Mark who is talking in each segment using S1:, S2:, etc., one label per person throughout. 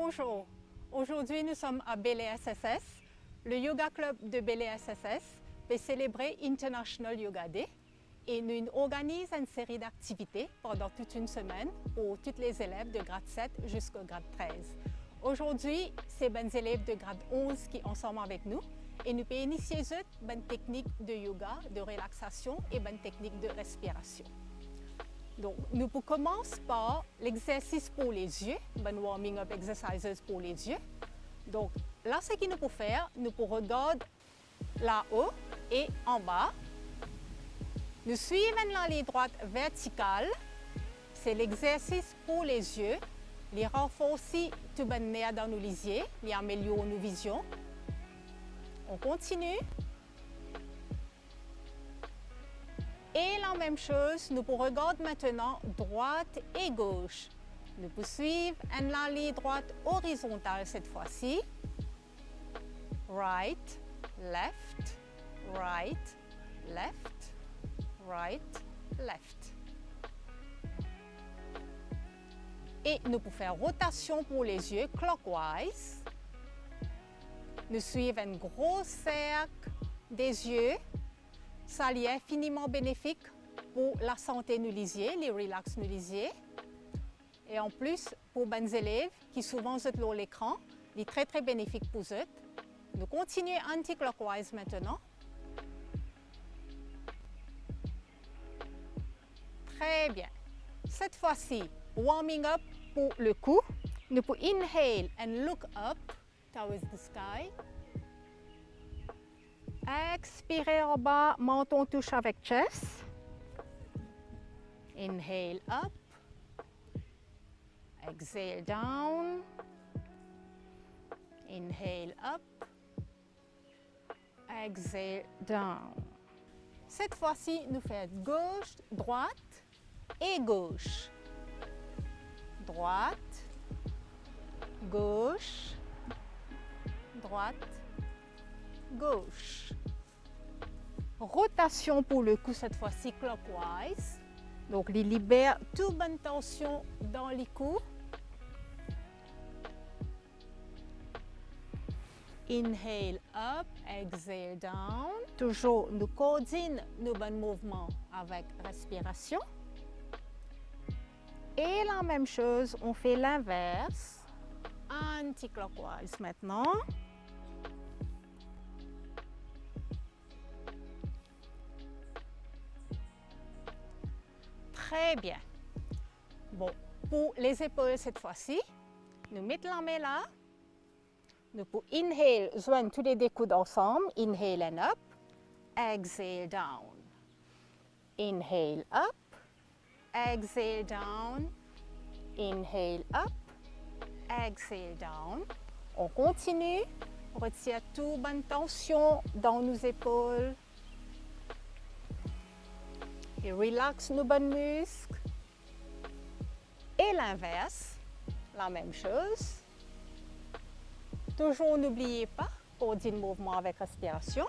S1: Bonjour, aujourd'hui nous sommes à Bailey SSS. Le Yoga Club de Bailey SSS va célébrer International Yoga Day et nous organisons une série d'activités pendant toute une semaine pour tous les élèves de grade 7 jusqu'au grade 13. Aujourd'hui, c'est les élèves de grade 11 qui sont ensemble avec nous et nous pouvons initier une technique de yoga, de relaxation et une technique de respiration. Donc, nous commençons par l'exercice pour les yeux, un warming-up exercises pour les yeux. Donc, là, ce qu'il nous faut faire, nous pouvons regarder là-haut et en bas. Nous suivons la ligne droite verticale. C'est l'exercice pour les yeux. Il renforce tout le nerf dans nos lisiers, il améliore nos visions. On continue. Et la même chose, nous pouvons regarder maintenant droite et gauche. Nous poursuivons la ligne droite horizontale cette fois-ci. Right, left, right, left, right, left. Et nous pouvons faire rotation pour les yeux clockwise. Nous suivons un gros cercle des yeux. Ça est infiniment bénéfique pour la santé de nos lisiers, les relax de nos lisiers. Et en plus, pour les élèves qui souvent sont sur l'écran, il est très très bénéfique pour eux. Nous continuons anti-clockwise maintenant. Très bien. Cette fois-ci, warming up pour le cou. Nous pouvons inhale and look up towards the sky. Expirez en bas, menton touche avec chest. Inhale up. Exhale down. Inhale up. Exhale down. Cette fois-ci, nous faisons gauche, droite et gauche. Droite, gauche, droite, gauche. Rotation pour le cou cette fois-ci clockwise. Donc, il libère toute bonne tension dans les coups. Inhale up, exhale down. Toujours, nous coordinons nos bons mouvements avec respiration. Et la même chose, on fait l'inverse. Anti-clockwise maintenant. Très bien. Bon, pour les épaules cette fois-ci, nous mettons la main là. Nous pouvons inhale, joindre tous les deux coudes ensemble. Inhale and up. Exhale down. Inhale up. Exhale down. Inhale up. Exhale down. On continue. On retire toute bonne tension dans nos épaules. Et relaxe nos bons muscles. Et l'inverse, la même chose. Toujours n'oubliez pas, coordonner le mouvement avec respiration.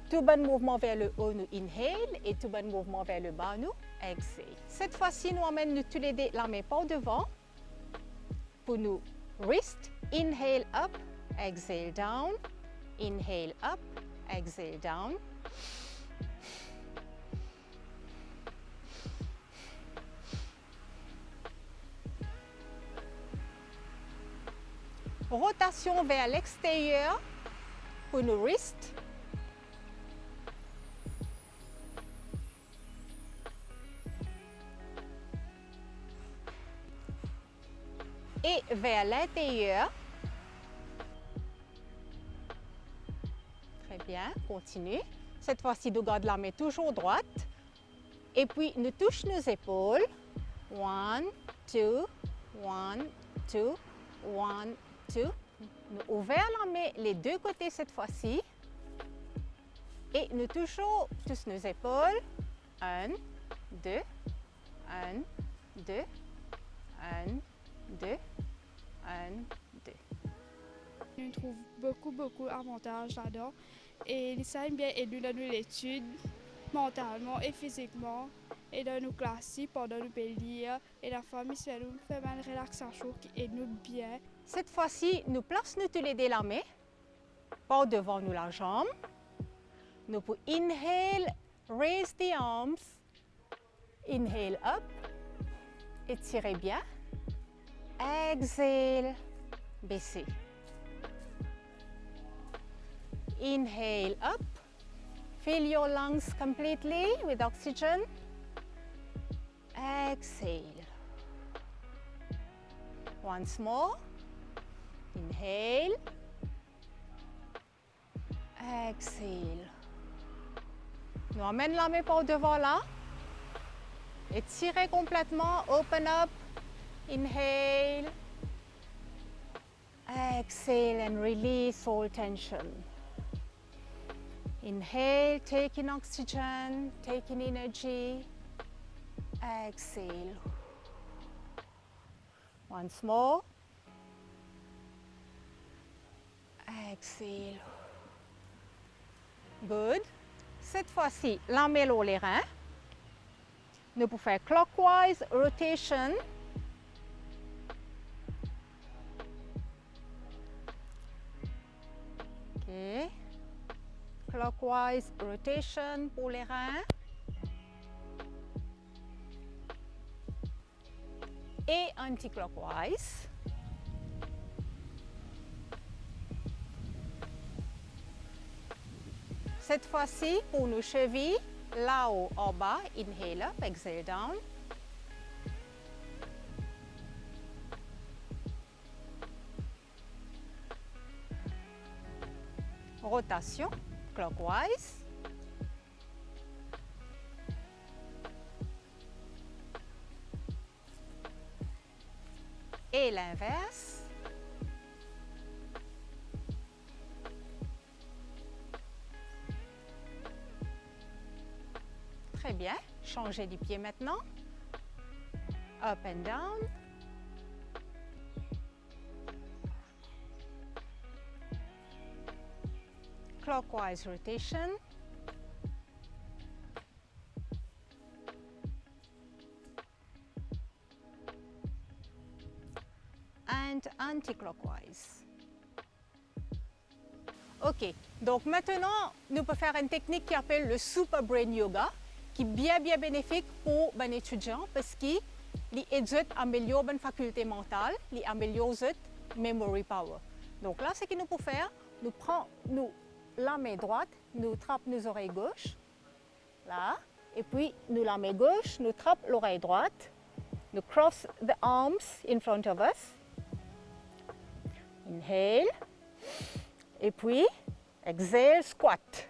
S1: Tout bon mouvement vers le haut, nous inhale et tout bon mouvement vers le bas, nous exhale. Cette fois-ci, nous emmènons tous les deux la main par devant pour nous wrist, inhale up, exhale down, inhale up, exhale down. Rotation vers l'extérieur pour nos wrists. Et vers l'intérieur. Très bien, continue. Cette fois-ci, nous gardons la main toujours droite. Et puis, nous touchons nos épaules. 1, 2, 1, 2, 1, 2. Nous ouvrons la main les deux côtés cette fois-ci. Et nous touchons tous nos épaules. 1, 2, 1, 2, 1, 2, 1, 2.
S2: Je trouve beaucoup d'avantages là-dedans. Et ça aime bien aider dans l'étude, mentalement et physiquement. et de nous classer pendant nous lire et la famille se nous fait mal relaxation et nous bien.
S1: Cette fois-ci, nous plaçons tous les deux la main, par devant nous la jambe. Nous pouvons inhale, raise the arms, inhale up, étirez bien, exhale, baissez. Inhale up, fill your lungs completely with oxygen, exhale. Once more, inhale, exhale. Nous amène la main par devant là. Étirez complètement. Open up. Inhale. Exhale and release all tension. Inhale, take in oxygen, take in energy. Exhale. Once more. Exhale. Good. Cette fois-ci, l'emmêlons les reins. Nous pouvons faire clockwise rotation. OK. Clockwise rotation pour les reins. Et anti-clockwise. Cette fois-ci, pour nos chevilles, là-haut, en bas, inhale up, exhale down. Rotation, clockwise. Et l'inverse. Très bien. Changez les pieds maintenant. Up and down. Clockwise rotation. And anti-clockwise. OK. Donc maintenant, nous pouvons faire une technique qui s'appelle le Super Brain Yoga, qui est bien bénéfique pour les étudiants parce qu'il aide à améliorer la faculté mentale, il améliore la memory power. Donc là, ce que nous pouvons faire, nous prenons la main droite, nous trappons nos oreilles gauches, là, et puis nous la main gauche, nous trappons l'oreille droite, nous cross the arms in front of us. Inhale, et puis exhale, squat.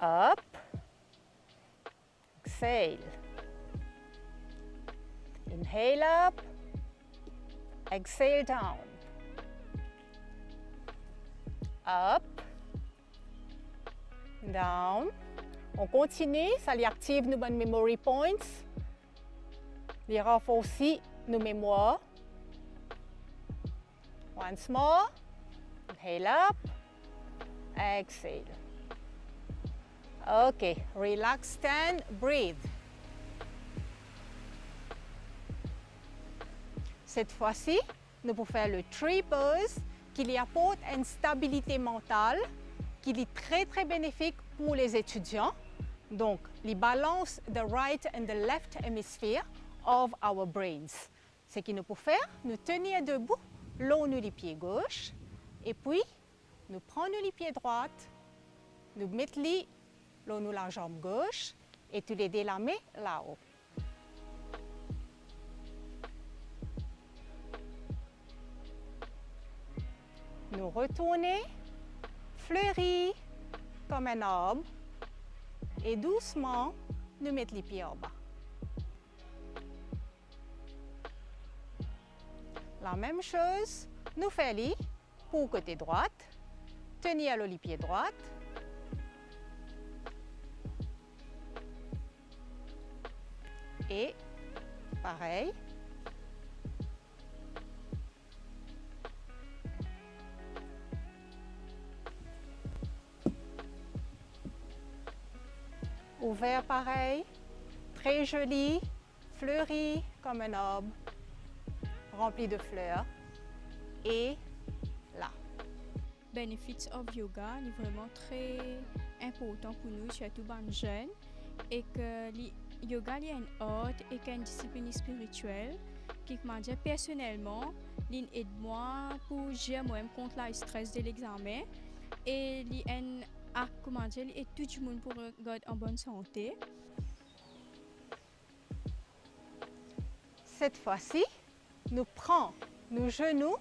S1: Up, exhale. Inhale up, exhale down. Up, down. On continue, ça lui active nos bonnes memory points. Il renforce nos mémoires. Once more, inhale up, exhale. OK, relax, stand, breathe. Cette fois-ci, nous pouvons faire le tree pose qui lui apporte une stabilité mentale qui est très bénéfique pour les étudiants. Donc, il balance the right and the left hemisphere of our brains. Ce qu'il nous peut faire, nous tenir debout, l'on nous les pieds gauche, et puis nous prenons les pieds droits, nous mettons l'on nous la jambe gauche, et tous les deux la main là-haut. Nous retournons, fleuris comme un arbre, et doucement, nous mettons les pieds en bas. La même chose, nous faisons pour côté droit, tenir le pied droit, et pareil. ouvert pareil, très joli, fleuri comme un arbre, rempli de fleurs. Et là.
S2: Benefits of yoga est vraiment très important pour nous, surtout pour les jeunes, et que le yoga est un art et une discipline spirituelle qui m'a dit personnellement, aide moi pour gérer moi-même contre le stress de l'examen et il un art comment dire, et tout le monde pour garder en bonne santé.
S1: Cette fois-ci, nous prenons nos genoux,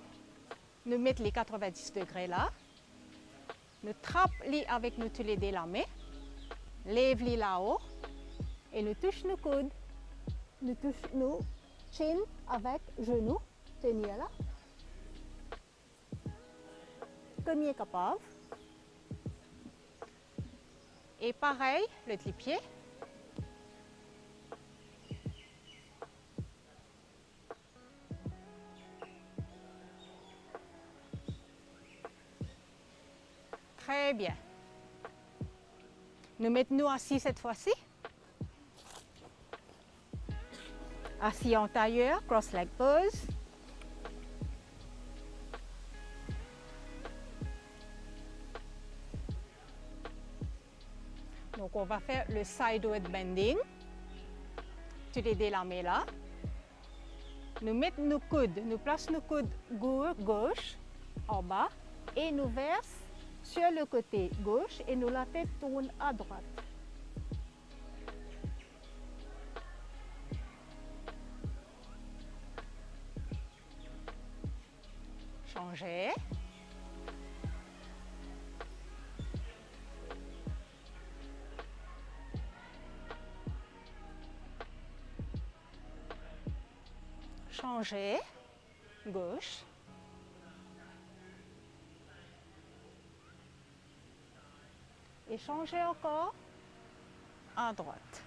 S1: nous mettons les 90 degrés là, nous trappons avec nos tous les deux la main, lève-les là-haut et nous touchons nos coudes. Nous touchons nos chin avec genoux, tenir là, comme il est capable. Et pareil, le pied. Très bien. Nous mettons-nous assis cette fois-ci. Assis en tailleur, cross-leg pose. Donc on va faire le sideward bending. Tu les deux la main là. Nous mettons nos coudes, nous plaçons nos coudes gauche en bas et nous versons sur le côté gauche et nous la tête tourne à droite. Changer. Changer. Gauche. Et changer encore à droite.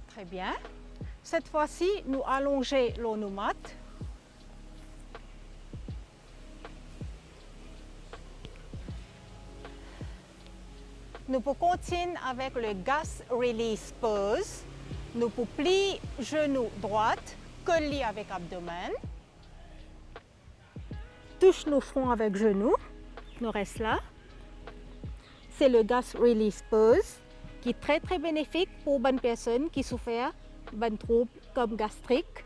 S1: Très bien. Cette fois-ci, nous allongeons l'onomate. Nous pouvons continuer avec le gas release pose. Nous pouvons plier genou droite, coller avec abdomen. Touche nos fronts avec genoux, nous reste là. C'est le gas release pose qui est très très bénéfique pour bonnes personnes qui souffrent de troubles comme gastrique.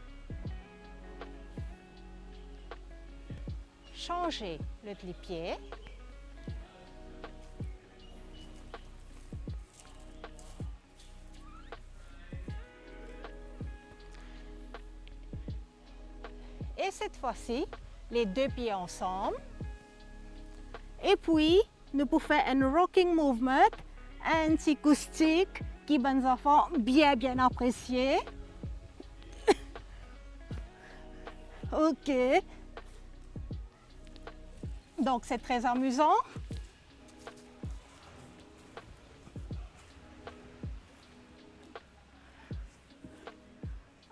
S1: Changez le pied. Et cette fois-ci, les deux pieds ensemble. Et puis, nous pouvons faire un rocking movement, un petit acoustique qui les enfants bien apprécié. OK. Donc, c'est très amusant.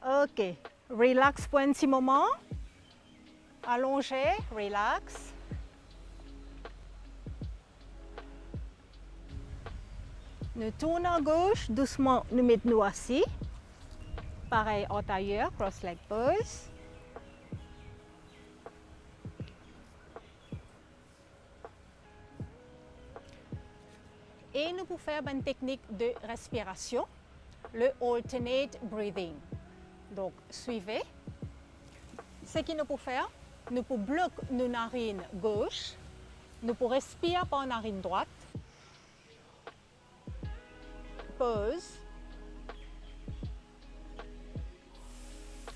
S1: OK. Relax pour un petit moment. Allongé, relax. Nous tournons à gauche, doucement nous mettons assis. Pareil en tailleur, cross-leg pose. Et nous pouvons faire une technique de respiration, le alternate breathing. Donc, suivez. Ce que nous pouvons faire, nous pouvons bloquer nos narines gauche, nous pouvons respirer par narine droite. Pause.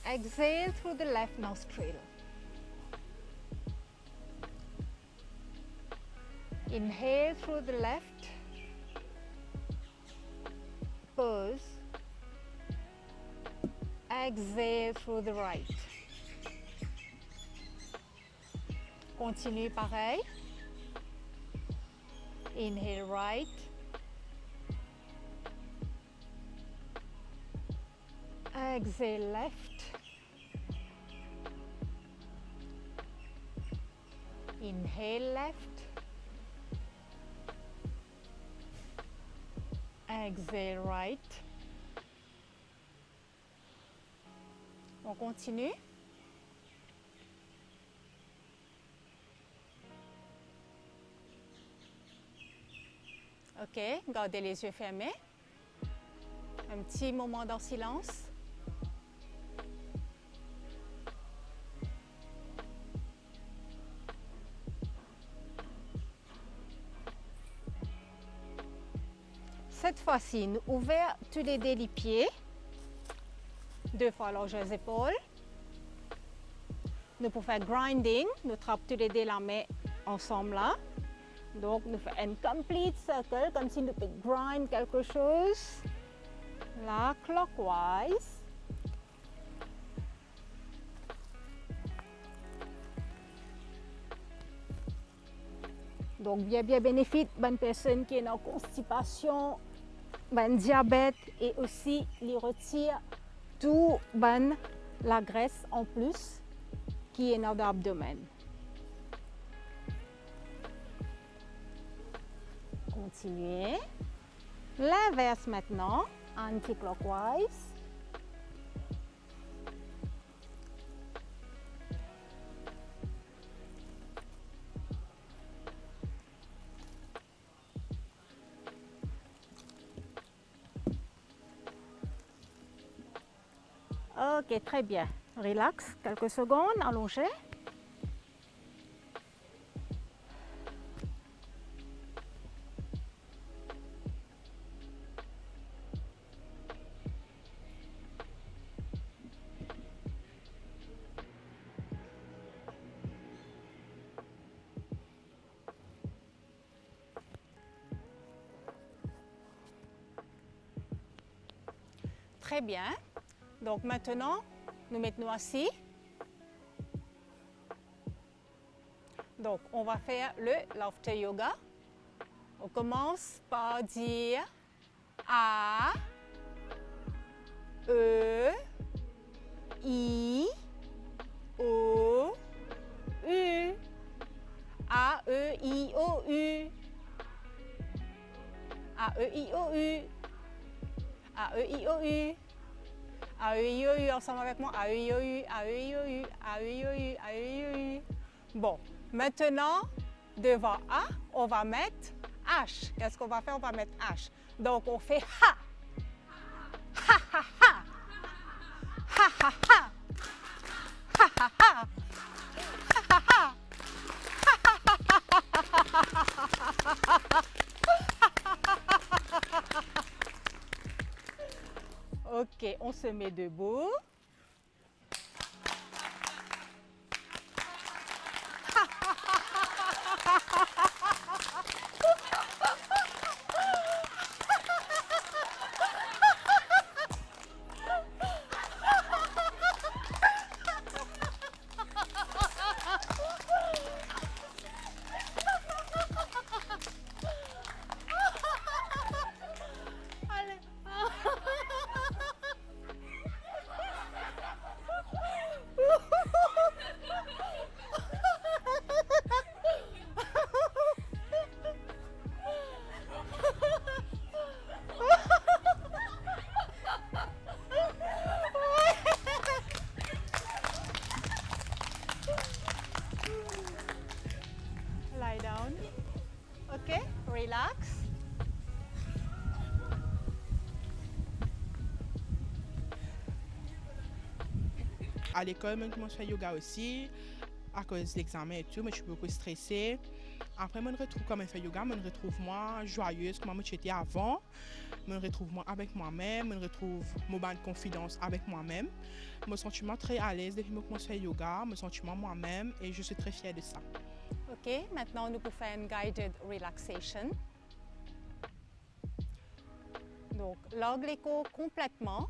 S1: Exhale through the left nostril. Inhale through the left. Pause. Exhale through the right. Continue pareil. Inhale right. Exhale left. Inhale left. Exhale right. On continue. OK, gardez les yeux fermés. Un petit moment dans silence. Cette fois-ci, nous ouvrons tous les deux les pieds. 2 fois largeur des épaules. Nous pouvons faire grinding. Nous trappons tous les deux la main ensemble là. Donc, nous faisons un complete circle, comme si nous pouvions grind quelque chose. Là, clockwise. Donc, bien bénéfique, bonne personne qui est en constipation, ben diabète et aussi les retire tout ben la graisse en plus qui est dans l'abdomen. Continuez. L'inverse maintenant, anti-clockwise. Ok, très bien. Relax, quelques secondes, allongez. Très bien. Donc maintenant, nous mettons assis. Donc, on va faire le laughter yoga. On commence par dire A, E, I, O, U. A, E, I, O, U. A, E, I, O, U. A, E, I, O, U. A, E, I, O, U, ensemble avec moi. A, E, I, O, U, A, E, I, O, U, A, E, I, O, U, A, E, I, O, U. Bon, maintenant, devant A, on va mettre H. Qu'est-ce qu'on va faire? On va mettre H. Donc, on fait Ha. Ha, ha, ha. Ha, ha, ha. Ha, ha, ha. Ha, ha, ha. Ok, on se met debout. Lie down. Ok, relax.
S3: À l'école, moi, je fais yoga aussi, à cause de l'examen et tout, mais je suis beaucoup stressée. Après, je me retrouve quand je fais yoga, je me retrouve moi joyeuse comme j'étais avant. Je me retrouve moi avec moi-même, je me retrouve mon bonne confiance avec moi-même. Je me sens très à l'aise depuis que je fais yoga, je me sens moi-même et je suis très fière de ça.
S1: Ok, maintenant nous pouvons faire une guided relaxation. Donc, largue les côtes complètement,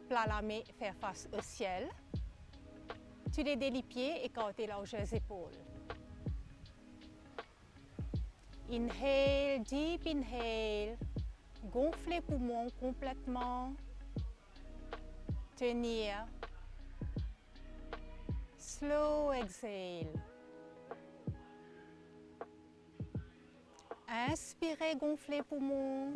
S1: plat la main, faire face au ciel. Tu les pieds, écarter largeur des épaules. Inhale, deep inhale. Gonfle les poumons complètement. Tenir. Slow exhale. Inspirez, gonflez les poumons.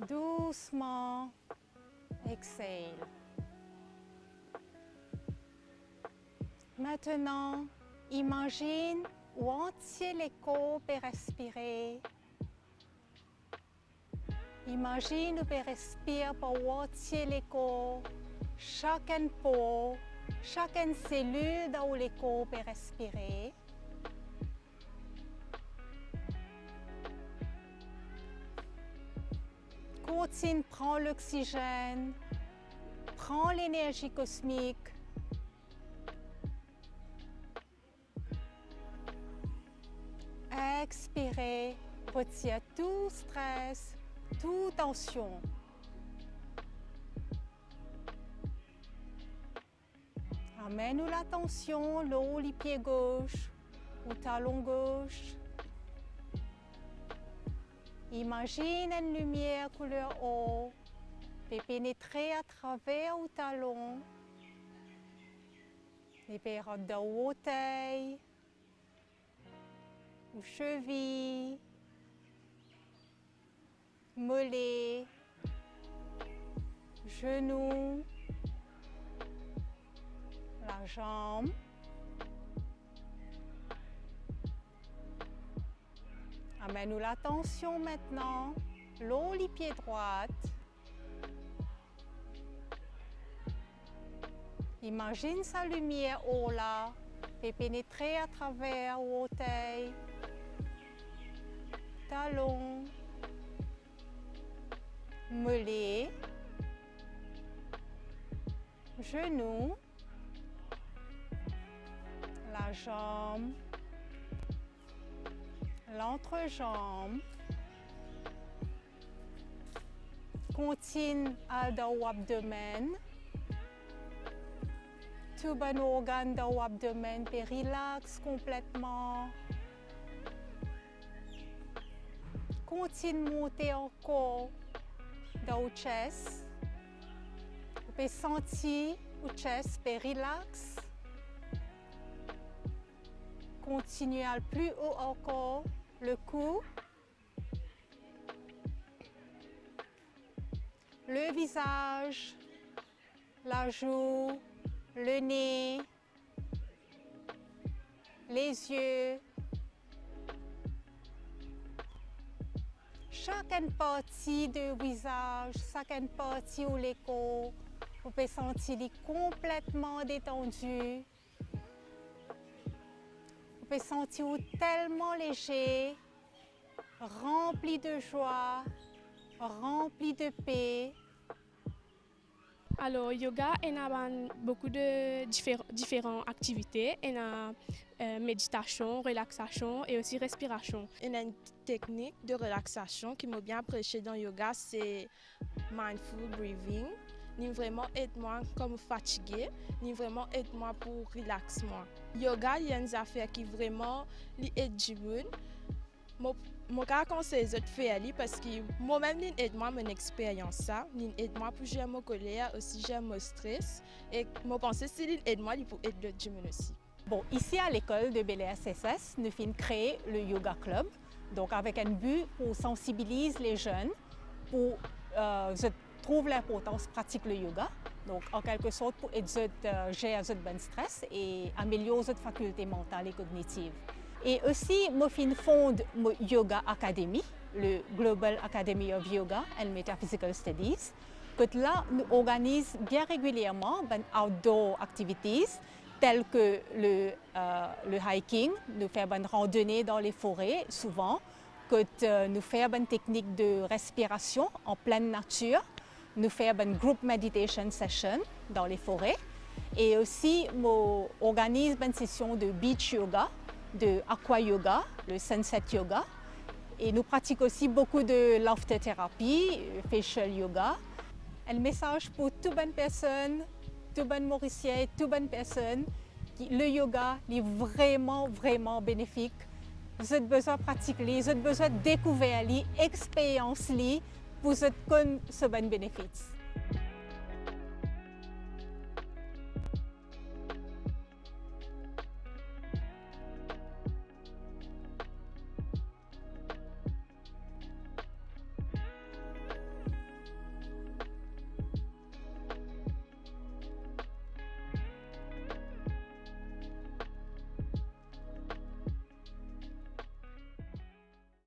S1: Doucement, exhale. Maintenant, imagine où entier les corps peut respirer. Imagine où peut respirer pour entier les corps, chaque peau, chaque cellule dans où les corps peut respirer. Continue, prends l'oxygène, prends l'énergie cosmique. Expirez, retire tout stress, toute tension. Amène la tension, le haut du pied gauche, au talon gauche. Imagine une lumière couleur or peut pénétrer à travers le talon, les périodes de orteils, aux chevilles, mollets, genoux, la jambe. Amène-nous la tension maintenant, long les pieds droits. Imagine sa lumière haut là, et pénétrer à travers orteil, talon, mollet, genou, la jambe, l'entrejambe. Continue dans l'abdomen. Tout bon organe dans l'abdomen peut relaxer complètement. Continue monter encore dans le chest. Vous pouvez sentir le chest peut relaxer. Continuez à plus haut encore le cou, le visage, la joue, le nez, les yeux. Chaque partie du visage, chaque partie où les corps, vous pouvez sentir complètement détendu. Vous pouvez sentir tellement léger, rempli de joie, rempli de paix.
S4: Alors, yoga, il y a beaucoup de différentes activités. Il y a méditation, relaxation et aussi respiration.
S5: Il y a une technique de relaxation qui m'a bien appréciée dans le yoga, c'est mindful breathing. Ni vraiment aide-moi comme fatigué, ni vraiment aide-moi pour relaxer moi. Yoga, il y a une affaire qui vraiment aide du monde. Mon cas conseille de faire parce que moi-même aide-moi mon expérience ça, aide-moi pour gérer mon colère, aussi gérer mon stress et moi penser si aide-moi pour aider du monde aussi.
S1: Bon, ici à l'école de BLSSS, nous finissons créer le Yoga Club, donc avec un but pour sensibiliser les jeunes, pour trouver l'importance de pratiquer le yoga, donc en quelque sorte pour aider gérer le bon stress et améliorer les facultés mentales et cognitives. Et aussi, moi, je fonde Yoga Academy, le Global Academy of Yoga and Metaphysical Studies, que là, nous organisons bien régulièrement des outdoor activities telles que le hiking, nous faisons une randonnée dans les forêts souvent, que nous faisons une technique de respiration en pleine nature, nous faisons une group meditation session dans les forêts et aussi nous organisons une session de beach yoga, de aqua yoga, le sunset yoga. Et nous pratiquons aussi beaucoup de laughter thérapie, facial yoga. Un message pour toute bonne personne, tout bon Mauricien, toute bonne personne, le yoga est vraiment, vraiment bénéfique. Vous avez besoin de pratiquer, vous avez besoin de découvrir, expériencer pour connaître ce bon bénéfice.